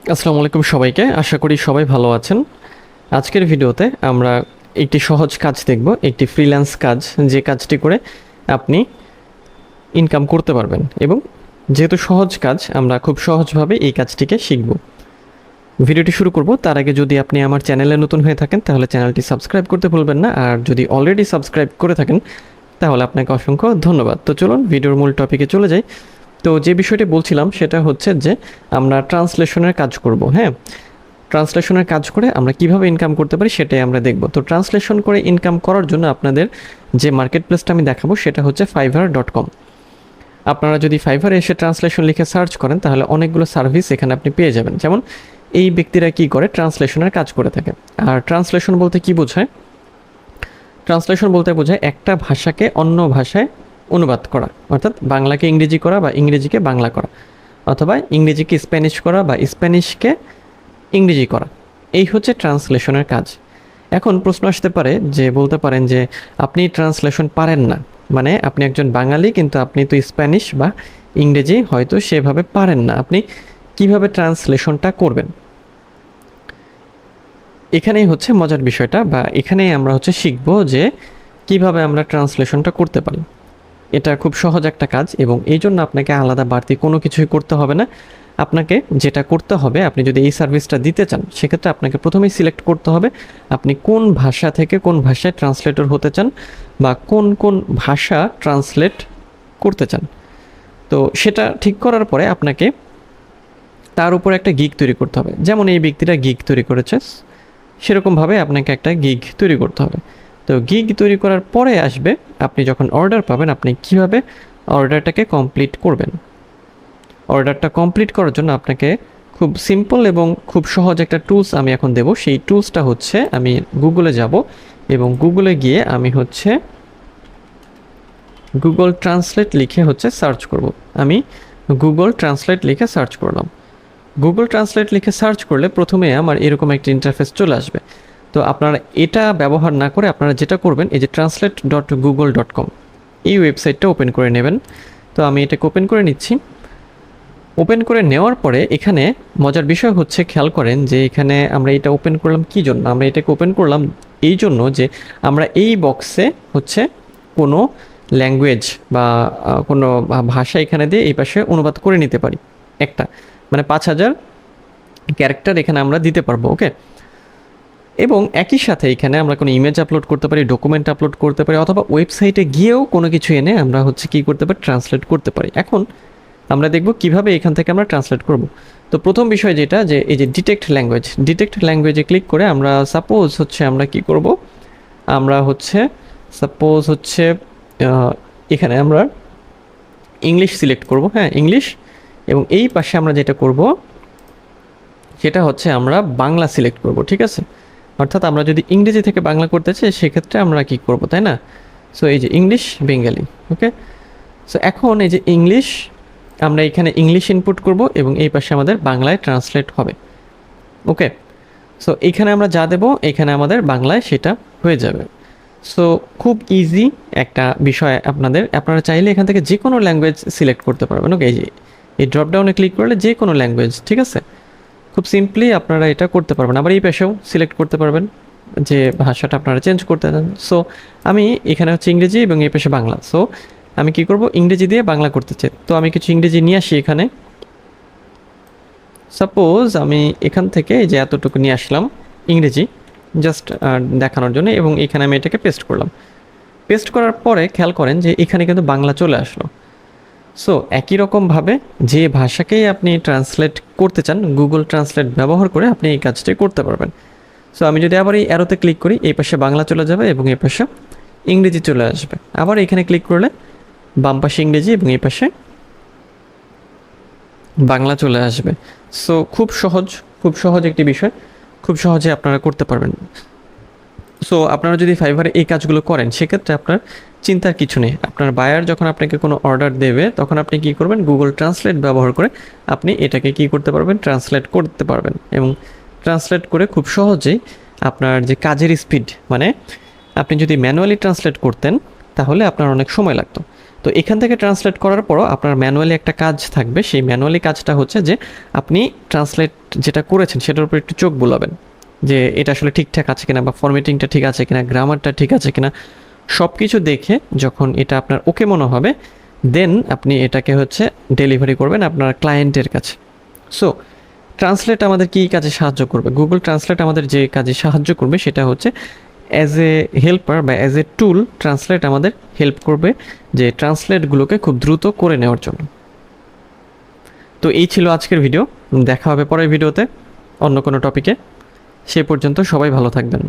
আসসালামু আলাইকুম সবাইকে, আশা করি সবাই ভালো আছেন। আজকের ভিডিওতে আমরা একটি সহজ কাজ দেখব, একটি ফ্রিল্যান্স কাজ, যে কাজটি করে আপনি ইনকাম করতে পারবেন। এবং যেহেতু সহজ কাজ, আমরা খুব সহজভাবে এই কাজটিকে শিখব। ভিডিওটি শুরু করব তার আগে যদি আপনি আমার চ্যানেলে নতুন হয়ে থাকেন তাহলে চ্যানেলটি সাবস্ক্রাইব করতে ভুলবেন না, আর যদি অলরেডি সাবস্ক্রাইব করে থাকেন তাহলে আপনাকে অসংখ্য ধন্যবাদ। তো চলুন ভিডিওর মূল টপিকে চলে যাই। তো যে বিষয়টি বলছিলাম সেটা হচ্ছে যে আমরা ট্রান্সলেশনের কাজ করব। হ্যাঁ, ট্রান্সলেশনের কাজ করে আমরা কিভাবে ইনকাম করতে পারি সেটাই আমরা দেখব। তো ট্রান্সলেশন করে ইনকাম করার জন্য আপনাদের যে মার্কেট প্লেসটা আমি দেখাবো সেটা হচ্ছে fiverr.com। আপনারা যদি ফাইভারে এসে ট্রান্সলেশন লিখে সার্চ করেন তাহলে অনেকগুলো সার্ভিস এখানে আপনি পেয়ে যাবেন। যেমন এই ব্যক্তিরা কি করে, ট্রান্সলেশনের কাজ করে থাকে। আর ট্রান্সলেশন বলতে কি বোঝায়? ট্রান্সলেশন বলতে বোঝায় একটা ভাষাকে অন্য ভাষায় অনুবাদ করা, অর্থাৎ বাংলাকে ইংরেজি করা বা ইংরেজিকে বাংলা করা, অথবা ইংরেজিকে স্প্যানিশ করা বা স্প্যানিশকে ইংরেজি করা। এই হচ্ছে ট্রান্সলেশনের কাজ। এখন প্রশ্ন আসতে পারে যে, বলতে পারেন যে আপনি ট্রান্সলেশন পারেন না, মানে আপনি একজন বাঙালি কিন্তু আপনি তো স্প্যানিশ বা ইংরেজি হয়তো সেভাবে পারেন না, আপনি কিভাবে ট্রান্সলেশনটা করবেন? এখানেই হচ্ছে মজার বিষয়টা, বা এখানেই আমরা হচ্ছে শিখব যে কিভাবে আমরা ট্রান্সলেশনটা করতে পারি। এটা খুব সহজ একটা কাজ এবং এই জন্য আপনাকে আলাদা বাড়তি কোনো কিছুই করতে হবে না। আপনাকে যেটা করতে হবে, আপনি যদি এই সার্ভিসটা দিতে চান সেক্ষেত্রে আপনাকে প্রথমেই সিলেক্ট করতে হবে আপনি কোন ভাষা থেকে কোন ভাষায় ট্রান্সলেটর হতে চান বা কোন কোন ভাষা ট্রান্সলেট করতে চান। তো সেটা ঠিক করার পরে আপনাকে তার উপর একটা গিগ তৈরি করতে হবে। যেমন এই ব্যক্তিরা গিগ তৈরি করেছে, সেরকমভাবে আপনাকে একটা গিগ তৈরি করতে হবে। তো গিগ তৈরি করার পরে আসবে আপনি যখন অর্ডার পাবেন, আপনি কিভাবে অর্ডারটাকে কমপ্লিট করবেন। অর্ডারটা কমপ্লিট করার জন্য আপনাকে খুব সিম্পল এবং খুব সহজ একটা টুলস আমি এখন দেব। সেই টুলসটা হচ্ছে, আমি গুগলে যাব এবং গুগলে গিয়ে আমি হচ্ছে গুগল ট্রান্সলেট লিখে হচ্ছে সার্চ করব। আমি গুগল ট্রান্সলেট লিখে সার্চ করলাম। গুগল ট্রান্সলেট লিখে সার্চ করলে প্রথমে আমার এরকম একটা ইন্টারফেস চলে আসবে। তো আপনারা এটা ব্যবহার না করে আপনারা যেটা করবেন, এই যে translate.google.com এই ওয়েবসাইটটা ওপেন করে নেবেন। তো আমি এটাকে ওপেন করে নিচ্ছি। ওপেন করে নেওয়ার পরে এখানে মজার বিষয় হচ্ছে, খেয়াল করেন যে এখানে আমরা এটা ওপেন করলাম কী জন্য? আমরা এটাকে ওপেন করলাম এই জন্য যে আমরা এই বক্সে হচ্ছে কোনো ল্যাঙ্গুয়েজ বা কোনো ভাষা এখানে দিয়ে এই পাশে অনুবাদ করে নিতে পারি। একটা মানে 5000 ক্যারেক্টার এখানে আমরা দিতে পারবো। ওকে, এবং একই সাথে এখানে আমরা কোনো ইমেজ আপলোড করতে পারি, ডকুমেন্ট আপলোড করতে পারি, অথবা ওয়েবসাইটে গিয়েও কোনো কিছু এনে আমরা হচ্ছে কী করতে পারি, ট্রান্সলেট করতে পারি। এখন আমরা দেখব কিভাবে এখান থেকে আমরা ট্রান্সলেট করব। তো প্রথম বিষয় যেটা, যে এই যে ডিটেক্ট ল্যাঙ্গুয়েজে ক্লিক করে আমরা সাপোজ হচ্ছে আমরা কি করব, আমরা হচ্ছে সাপোজ হচ্ছে এখানে আমরা ইংলিশ সিলেক্ট করব। হ্যাঁ, ইংলিশ। এবং এই পাশে আমরা যেটা করব সেটা হচ্ছে আমরা বাংলা সিলেক্ট করব। ঠিক আছে, অর্থাৎ আমরা যদি ইংরেজি থেকে বাংলা করতে চাই সেক্ষেত্রে আমরা কি করব, তাই না? সো এই যে ইংলিশ বেঙ্গলি। ওকে, সো এখন এই যে ইংলিশ, আমরা এখানে ইংলিশ ইনপুট করব এবং এই পাশে আমাদের বাংলায় ট্রান্সলেট হবে। ওকে, সো এইখানে আমরা যা দেব এখানে আমাদের বাংলায় সেটা হয়ে যাবে। সো খুব ইজি একটা বিষয়। আপনারা চাইলে এখান থেকে যে কোনো ল্যাঙ্গুয়েজ সিলেক্ট করতে পারবেন। ওকে, এই ড্রপডাউনে ক্লিক করলে যে কোনো ল্যাঙ্গুয়েজ, ঠিক আছে, খুব সিম্পলি আপনারা এটা করতে পারবেন। আবার এই পাশেও সিলেক্ট করতে পারবেন যে ভাষাটা আপনারা চেঞ্জ করতে চান। সো আমি এখানে হচ্ছে ইংরেজি এবং এই পাশে বাংলা। সো আমি কি করব, ইংরেজি দিয়ে বাংলা করতে চাই। তো আমি কিছু ইংরেজি নিয়ে আসি এখানে। সাপোজ আমি এখান থেকে এই যে এতটুকু নিয়ে আসলাম ইংরেজি, জাস্ট দেখানোর জন্য, এবং এখানে আমি এটাকে পেস্ট করলাম। পেস্ট করার পরে খেয়াল করেন যে এখানে কিন্তু বাংলা চলে আসলো। সো একই রকমভাবে যে ভাষাকেই আপনি ট্রান্সলেট করতে চান, গুগল ট্রান্সলেট ব্যবহার করে আপনি এই কাজটি করতে পারবেন। সো আমি যদি আবার এই অ্যারোতে ক্লিক করি, এই পাশে বাংলা চলে যাবে এবং এই পাশে ইংরেজি চলে আসবে। আবার এখানে ক্লিক করলে বাম পাশে ইংরেজি এবং এই পাশে বাংলা চলে আসবে। সো খুব সহজ একটি বিষয়, খুব সহজে আপনারা করতে পারবেন। সো আপনারা যদি ফাইবারে এই কাজগুলো করেন সেক্ষেত্রে আপনার চিন্তার কিছু নেই। আপনার বায়ার যখন আপনাকে কোনো অর্ডার দেবে তখন আপনি কি করবেন, গুগল ট্রান্সলেট ব্যবহার করে আপনি এটাকে কি করতে পারবেন, ট্রান্সলেট করতে পারবেন। এবং ট্রান্সলেট করে খুব সহজেই আপনার যে কাজের স্পিড, মানে আপনি যদি ম্যানুয়ালি ট্রান্সলেট করতেন তাহলে আপনার অনেক সময় লাগতো। তো এখান থেকে ট্রান্সলেট করার পরও আপনার ম্যানুয়ালি একটা কাজ থাকবে, সেই ম্যানুয়ালি কাজটা হচ্ছে যে আপনি ট্রান্সলেট যেটা করেছেন সেটার উপর একটু চোখ বুলাবেন যে এটা আসলে ঠিকঠাক আছে কিনা, বা ফরম্যাটিংটা ঠিক আছে কিনা, গ্রামারটা ঠিক আছে কিনা। সব কিছু দেখে যখন এটা আপনার ওকে মনে হবে, দেন আপনি এটাকে হচ্ছে ডেলিভারি করবেন আপনার ক্লায়েন্টের কাছে। সো ট্রান্সলেট আমাদের কী কাজে সাহায্য করবে? গুগল ট্রান্সলেট আমাদের যে কাজে সাহায্য করবে সেটা হচ্ছে অ্যাজ এ হেল্পার বা অ্যাজ এ টুল ট্রান্সলেট আমাদের হেল্প করবে যে ট্রান্সলেটগুলোকে খুব দ্রুত করে নেওয়ার জন্য। তো এই ছিল আজকের ভিডিও, দেখা হবে পরের ভিডিওতে অন্য কোনো টপিকে। সে পর্যন্ত সবাই ভালো থাকবেন।